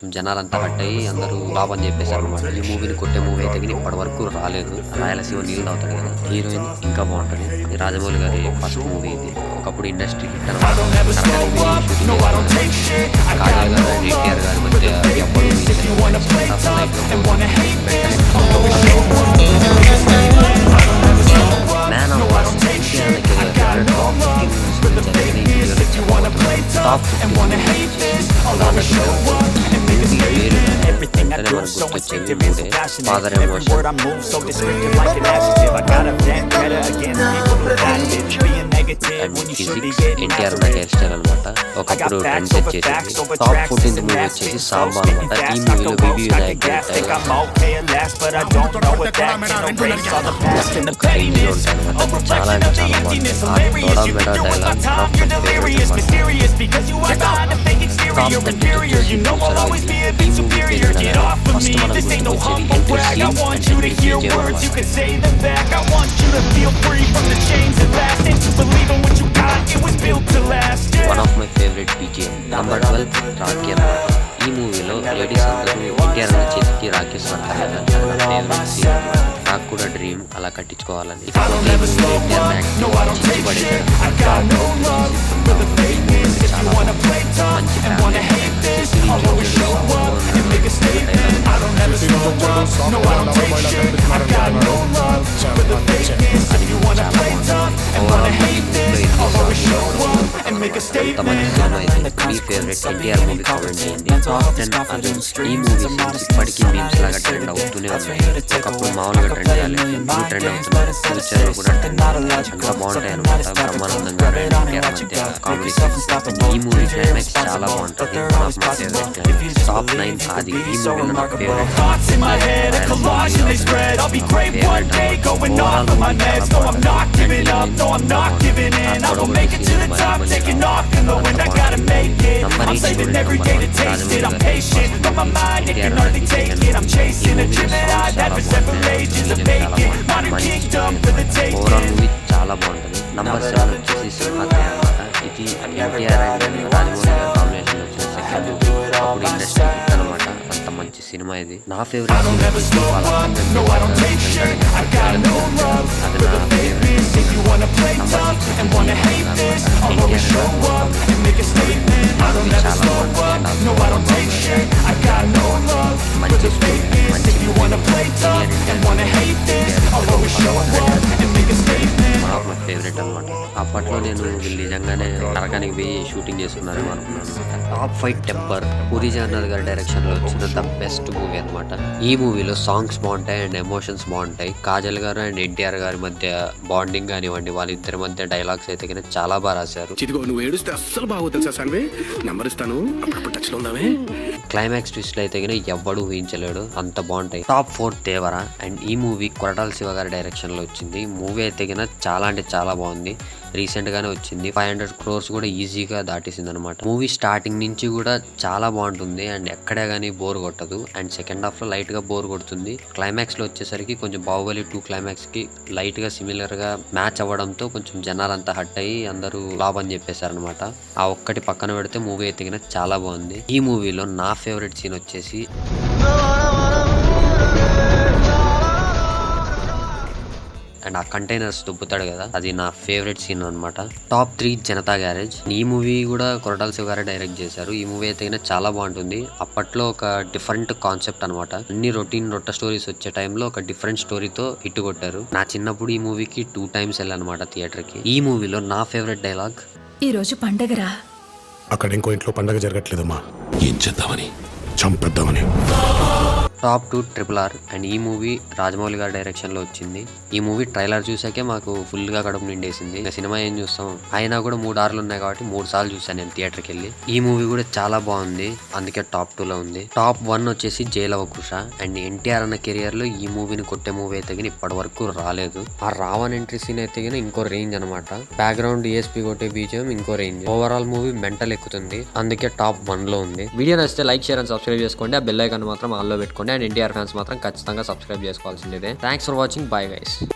జనాలంతా హట్ అయ్యి అందరూ ఫ్లాప్ అని చెప్పేసారనమాట. ఈ మూవీని కొట్టే మూవీ అయితే గాని ఇప్పటి వరకు రాలేదు. రాయలసీమ నీళ్ళు తాగుతాడు కదా, హీరోయిన్ ఇంకా బాగుంటది. రాజమౌళి గారి ఫస్ట్ మూవీ ఇది. ఒకప్పుడు ఇండస్ట్రీ హిట్ అనమాట. కాజల్ గారు అండ్ ఎన్టీఆర్ గారి మధ్య ఎప్పుడు man of war top father emotion NTR ఉన్న హెయిర్ స్టైల్ అనమాట. ఒకప్పుడు ట్రెండ్ సెట్ చేసేది. టాప్ 14th మూవీ వచ్చేసి సాంబా అనమాట. ఈ మూవీలో బీబీ వినాయక్ చాలా అంటే చాలా బాగుంది. ఆ మెడా డైలాగ్ ఫస్ట్ మనకు one of my favourite BGM number 12 Rakhi అనమాట. ఈ మూవీలో లేడీస్ అందరూ ఎన్టీఆర్ అన్న చేతికి రాఖీస్ కడతారు కదా, నాకు కూడా డ్రీమ్ అలా కట్టించుకోవాలని. మీ ఫేవరెట్ ఎన్టీఆర్ మూవీ కామెంట్ చేయండి. ఈ మూవీస్ ఇప్పటికీ మీమ్స్ లాగా ట్రెండ్ అవుతూనే ఉన్నాయి. ఒకప్పుడు మామూలుగా ట్రెండ్ కాలేదు, ఇప్పుడు ట్రెండ్ అవుతున్నారు. ఫ్యూచర్లో కూడా ట్రెండ్ అంతా బాగుంటాయి అనమాట. బ్రహ్మానందం గారు ఎన్టీఆర్ మధ్య కామెడీ. ఈ మూవీ క్లైమాక్స్ చాలా బాగుంటుంది. నాకు మా ఫేవరెట్ టాప్ 9 అది. ఈ మూవీలో నాకు ఫేవరెట్ ఓవరాల్ మూవీ చాలా బాగుంటుంది. నంబర్ 7 వచ్చేసి సింహాద్రి అనమాట. ఇది ఎన్టీఆర్ అండ్ రాజమౌళి గారి కాంబినేషన్ వచ్చిన సెకండ్ మూవీ. అప్పుడు ఇండస్ట్రీ హిట్ అనమాట. అంత మంచి సినిమా ఇది. నా ఫేవరెట్ అది నా ఫేవరెట్ ఫేవరెట్ అనమాట. అప్పట్లో నేను వీళ్ళు నిజంగానే నరకానికి పోయి షూటింగ్ చేసుకున్నారేమో అనుకున్నాను. టాప్ 5 టెంపర్ పూరి జగన్నాథ్ గారి డైరెక్షన్ లో వచ్చిన ద బెస్ట్ మూవీ అనమాట. ఈ మూవీలో సాంగ్స్ బాగుంటాయి అండ్ ఎమోషన్స్ బాగుంటాయి. కాజల్ గారు అండ్ ఎన్టీఆర్ గారి మధ్య బాండింగ్ కానివ్వండి, వాళ్ళిద్దరి మధ్య డైలాగ్స్ అయితే చాలా బాగా రాశారు. క్లైమాక్స్ ట్విస్ట్ అయితే ఎవ్వడు ఊహించలేడు, అంత బాగుంటాయి. టాప్ 4 దేవరా. అండ్ ఈ మూవీ కొరటాల శివ గారి డైరెక్షన్ లో వచ్చింది. మూవీ అయితే చాలా అంటే చాలా బాగుంది. రీసెంట్ గానే వచ్చింది. 500 crores కూడా ఈజీగా దాటేసింది అనమాట. మూవీ స్టార్టింగ్ నుంచి కూడా చాలా బాగుంటుంది అండ్ ఎక్కడే గానీ బోర్ కొట్టదు. అండ్ సెకండ్ హాఫ్ లో లైట్ గా బోర్ కొడుతుంది. క్లైమాక్స్ లో వచ్చేసరికి కొంచెం బాహుబలి 2 క్లైమాక్స్ కి లైట్ గా సిమిలర్ గా మ్యాచ్ అవ్వడంతో కొంచెం జనాలంతా హట్ అయ్యి అందరూ ఫ్లాప్ అని చెప్పేశారు అనమాట. ఆ ఒక్కటి పక్కన పెడితే మూవీ అయితే చాలా బాగుంది. ఈ మూవీలో నా ఫేవరెట్ సీన్ వచ్చేసి అండ్ ఆ కంటైనర్స్ దుబ్బుతాడు కదా, అది నా ఫేవరెట్ సీన్ అనమాట. Top 3 Janata garage. ఈ మూవీ కూడా కొరటాల శివ గారే డైరెక్ట్ చేశారు. ఈ మూవీ అయితే చాలా బాగుంటుంది. అప్పట్లో ఒక డిఫరెంట్ కాన్సెప్ట్ అనమాట. అన్ని రొట్ట స్టోరీస్ వచ్చే టైంలో ఒక డిఫరెంట్ స్టోరీతో హిట్ కొట్టారు. నా చిన్నప్పుడు ఈ మూవీకి 2 times వెళ్ళానమాట థియేటర్ కి. ఈ మూవీలో నా ఫేవరెట్ డైలాగ్, ఈ రోజు పండగరా, అక్కడ ఇంకో ఇంట్లో పండగ జరగట్లేదమ్మా, ఏం చేద్దామని, చంపేద్దామని. Top 2 RRR. అండ్ ఈ మూవీ రాజమౌళి గారి డైరెక్షన్ లో వచ్చింది. ఈ మూవీ ట్రైలర్ చూసాకే మాకు ఫుల్ గా కడుపు నిండేసింది. సినిమా ఏం చూస్తాం, అయినా కూడా 3 hours ఉన్నాయి కాబట్టి 3 సార్లు చూసాను నేను థియేటర్కి వెళ్ళి. ఈ మూవీ కూడా చాలా బాగుంది, అందుకే టాప్ 2 లో ఉంది. టాప్ 1 వచ్చేసి జైలవకుశ. అండ్ ఎన్టీఆర్ అన్న కెరియర్ లో ఈ మూవీని కొట్టే మూవీ అయితే ఇప్పటి వరకు రాలేదు. ఆ రావణ్ ఎంట్రీ సీన్ అయితే ఇంకో రేంజ్ అనమాట. బ్యాక్గ్రౌండ్ DSP కొట్టే BGM ఇంకో రేంజ్. ఓవరాల్ మూవీ మెంటల్ ఎక్కుతుంది, అందుకే టాప్ 1 లో ఉంది. వీడియో నచ్చితే లైక్, షేర్ అండ్ సబ్స్క్రైబ్ చేసుకోండి. ఆ బెల్ ఐకాన్ మాత్రం ఆల్లో పెట్టుకోండి. అండ్ ఎన్టీఆర్ ఫ్యాన్స్ మాత్రం ఖచ్చితంగా సబ్స్క్రైబ్ చేసుకోవాల్సిందే. Thanks for watching. Bye guys.